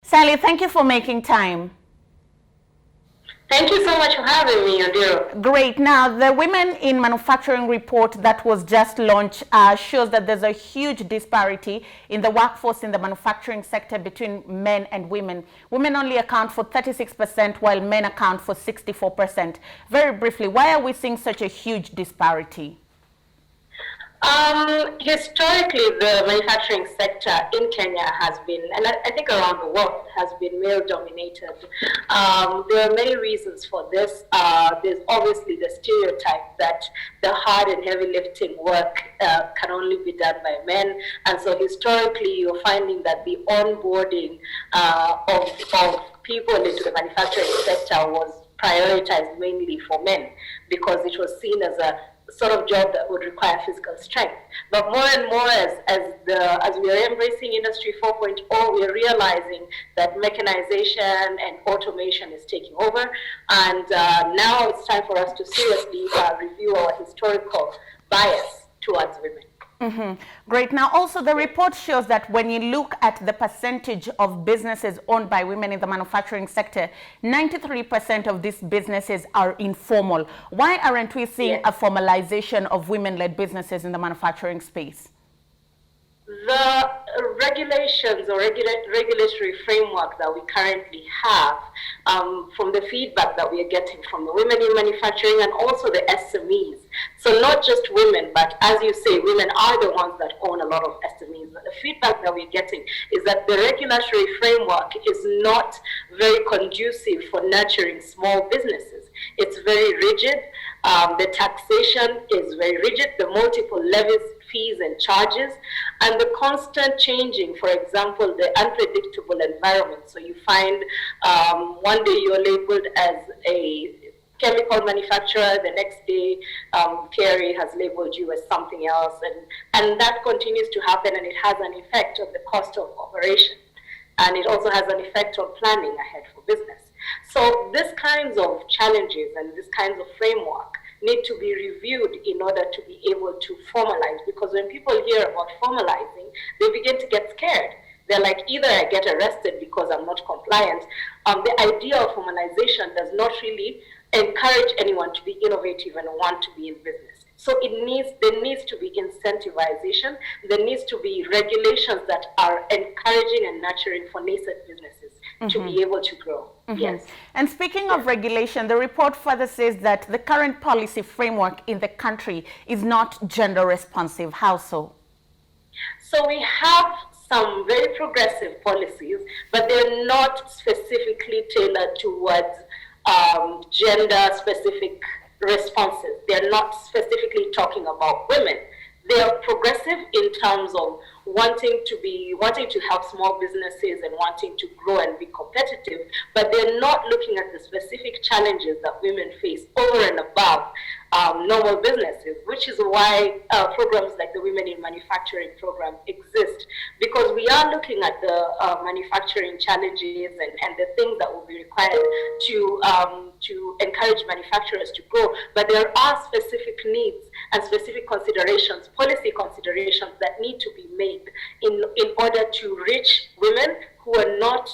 Sally, thank you for making time. Thank you so much for having me, Adil. Great. Now, the Women in Manufacturing report that was just launched shows that there's a huge disparity in the workforce in the manufacturing sector between men and women. Women only account for 36%, while men account for 64%. Very briefly, why are we seeing such a huge disparity? Historically, the manufacturing sector in Kenya has been, and I think around the world, has been male-dominated. There are many reasons for this. There's obviously the stereotype that the hard and heavy lifting work can only be done by men. And so historically, you're finding that the onboarding of people into the manufacturing sector was prioritized mainly for men because it was seen as a sort of job that would require physical strength. But more and more as we are embracing Industry 4.0, we are realizing that mechanization and automation is taking over. And now it's time for us to seriously review our historical bias towards women. Great. Now, also the report shows that when you look at the percentage of businesses owned by women in the manufacturing sector, 93% of these businesses are informal. Why aren't we seeing a formalization of women-led businesses in the manufacturing space? The regulations or regulatory framework that we currently have, from the feedback that we are getting from the women in manufacturing and also the SMEs. So not just women, but as you say, women are the ones that own a lot of SMEs. But the feedback that we're getting is that the regulatory framework is not very conducive for nurturing small businesses. It's very rigid. The taxation is very rigid. The multiple levies, fees and charges, and the constant changing, for example, the unpredictable environment. So you find one day you're labeled as a chemical manufacturer, the next day KRA has labeled you as something else, and that continues to happen, and it has an effect on the cost of operation, and it also has an effect on planning ahead for business. So these kinds of challenges and these kinds of framework need to be reviewed in order to be able to formalize, because when people hear about formalizing, they begin to get scared. They're like, either I get arrested because I'm not compliant. The idea of formalization does not really encourage anyone to be innovative and want to be in business. So there needs to be incentivization. There needs to be regulations that are encouraging and nurturing for nascent businesses to be able to grow. Yes. And speaking of regulation, the report further says that the current policy framework in the country is not gender responsive. How so? So we have some very progressive policies, but they're not specifically tailored towards gender specific responses. They're not specifically talking about women. They are progressive in terms of wanting to help small businesses and wanting to grow and be competitive, but they're not looking at the specific challenges that women face over and above normal businesses, which is why programs like the Women in Manufacturing program exist, because we are looking at the manufacturing challenges and the things that will be required to encourage manufacturers to grow, but there are specific needs and specific considerations, policy considerations that need to be made in order to reach women who are not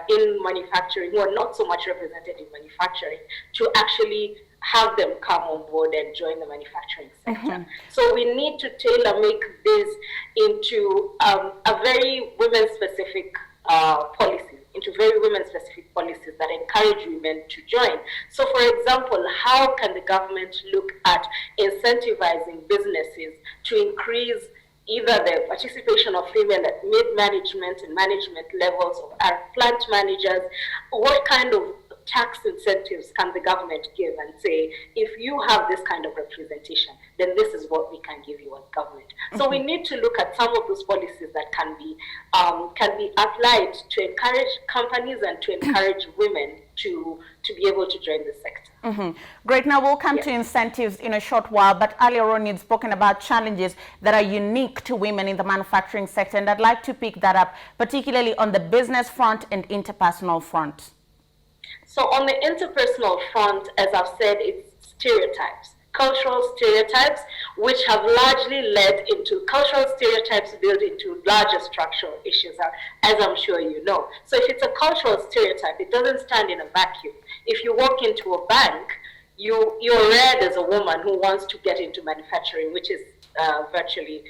in manufacturing, who are not so much represented in manufacturing, to actually have them come on board and join the manufacturing sector. So we need to tailor make this into a very women-specific policies, into very women-specific policies that encourage women to join. So for example, how can the government look at incentivizing businesses to increase either the participation of women at mid-management and management levels of our plant managers? What kind of tax incentives can the government give and say, if you have this kind of representation, then this is what we can give you as government. So we need to look at some of those policies that can be applied to encourage companies and to encourage women to be able to join the sector. Great. Now we'll come to incentives in a short while, but earlier on you'd spoken about challenges that are unique to women in the manufacturing sector, and I'd like to pick that up, particularly on the business front and interpersonal front. So on the interpersonal front, as I've said, it's stereotypes. cultural stereotypes, which have largely led into cultural stereotypes built into larger structural issues, as I'm sure you know. So if it's a cultural stereotype, it doesn't stand in a vacuum. If you walk into a bank, you're read as a woman who wants to get into manufacturing, which is virtually,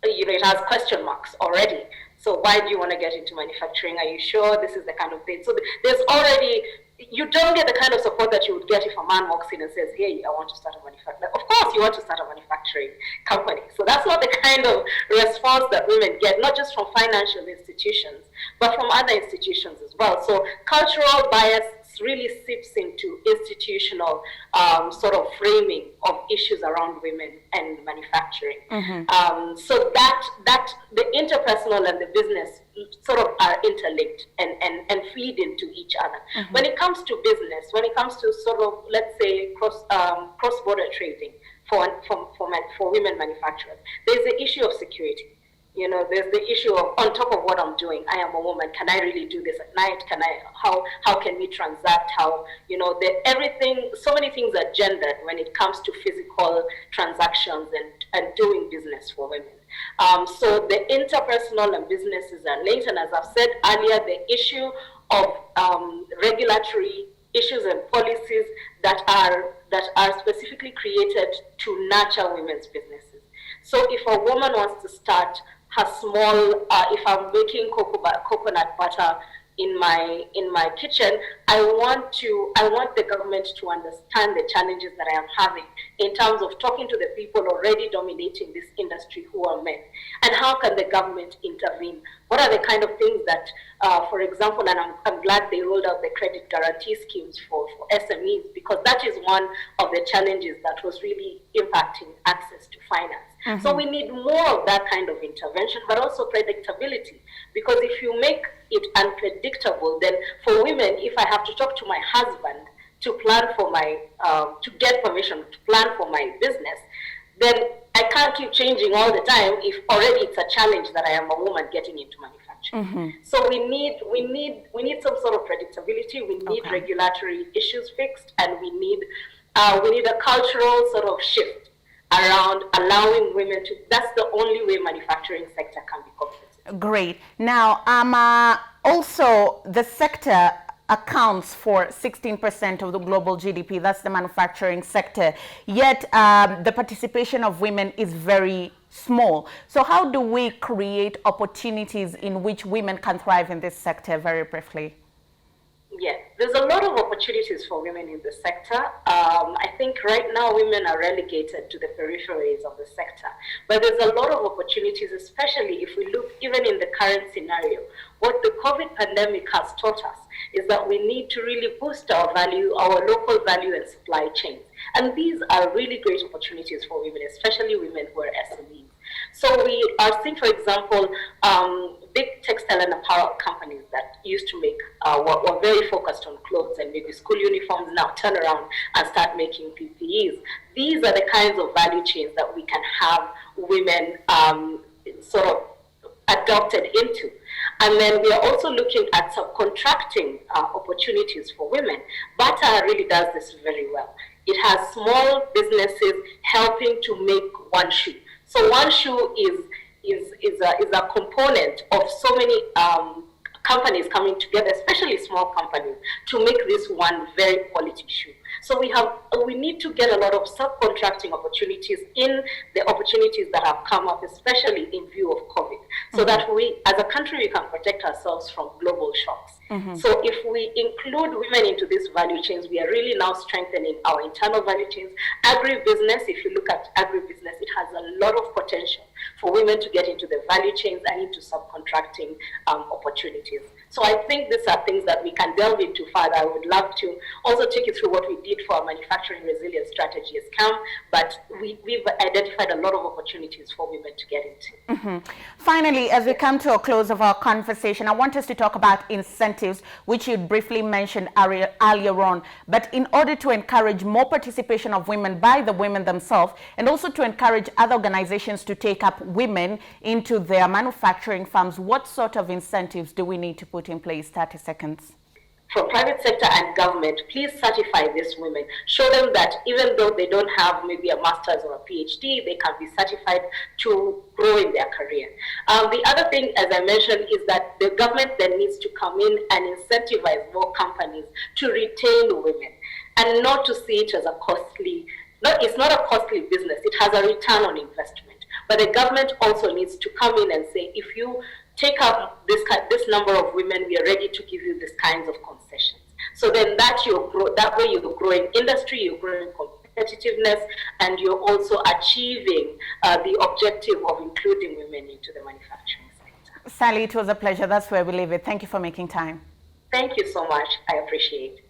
it has question marks already. So why do you want to get into manufacturing? Are you sure this is the kind of thing? So there's already, you don't get the kind of support that you would get if a man walks in and says, hey, I want to start a manufacturing. Of course you want to start a manufacturing company. So that's not the kind of response that women get, not just from financial institutions, but from other institutions as well. So cultural bias really seeps into institutional sort of framing of issues around women and manufacturing. So that the interpersonal and the business sort of are interlinked and feed into each other. When it comes to business, when it comes to sort of, let's say, cross-border trading for women manufacturers, there's the issue of security. There's the issue of, on top of what I'm doing, I am a woman, can I really do this at night? How can we transact? Everything, so many things are gendered when it comes to physical transactions and doing business for women. So the interpersonal and businesses are linked, and as I've said earlier, the issue of regulatory issues and policies that are specifically created to nurture women's businesses. So if a woman wants to start her small, if I'm making coconut butter in my kitchen, I want the government to understand the challenges that I am having in terms of talking to the people already dominating this industry who are men, and how can the government intervene? What are the kind of things that, for example, and I'm glad they rolled out the credit guarantee schemes for SMEs, because that is one of the challenges that was really impacting access to finance. So we need more of that kind of intervention, but also predictability, because if you make it unpredictable, then for women, if I have to talk to my husband to plan for to get permission to plan for my business, then I can't keep changing all the time if already it's a challenge that I am a woman getting into manufacturing. So we need some sort of predictability. We need regulatory issues fixed, and we need a cultural sort of shift around allowing women to. That's the only way manufacturing sector can be competitive. Great. Now, also the sector accounts for 16% of the global GDP. That's the manufacturing sector. Yet the participation of women is very small. So how do we create opportunities in which women can thrive in this sector, very briefly? Yes, there's a lot of opportunities for women in the sector. I think right now women are relegated to the peripheries of the sector, but there's a lot of opportunities, especially if we look even in the current scenario. What the COVID pandemic has taught us is that we need to really boost our local value and supply chains. And these are really great opportunities for women, especially women who are SMEs. So we are seeing, for example, big textile and apparel companies that used to make, were very focused on clothes and maybe school uniforms, now turn around and start making PPEs. These are the kinds of value chains that we can have women sort of adopted into. And then we are also looking at subcontracting opportunities for women. Bata really does this very well. It has small businesses helping to make one shoe. So one shoe is a component of so many companies coming together, especially small companies, to make this one very quality shoe. So we need to get a lot of subcontracting opportunities in the opportunities that have come up, especially in view of COVID, so that we, as a country, we can protect ourselves from global shocks. So if we include women into these value chains, we are really now strengthening our internal value chains. Agribusiness, if you look at agribusiness, it has a lot of potential for women to get into the value chains and into subcontracting opportunities. So I think these are things that we can delve into further. I would love to also take you through what we did for our manufacturing resilience strategy as CAM, but we've identified a lot of opportunities for women to get into. Finally, as we come to a close of our conversation, I want us to talk about incentives, which you briefly mentioned earlier on. But in order to encourage more participation of women by the women themselves, and also to encourage other organizations to take up women into their manufacturing firms, what sort of incentives do we need to put in place? 30 seconds. from private sector and government, please certify these women. Show them that even though they don't have maybe a master's or a PhD, they can be certified to grow in their career. The other thing, as I mentioned, is that the government then needs to come in and incentivize more companies to retain women and not to see it as a costly, it's not a costly business, it has a return on investment. But the government also needs to come in and say, if you take up this number of women, we are ready to give you these kinds of concessions. So then that way you're growing industry, you're growing competitiveness, and you're also achieving the objective of including women into the manufacturing sector. Sally, it was a pleasure. That's where we leave it. Thank you for making time. Thank you so much. I appreciate it.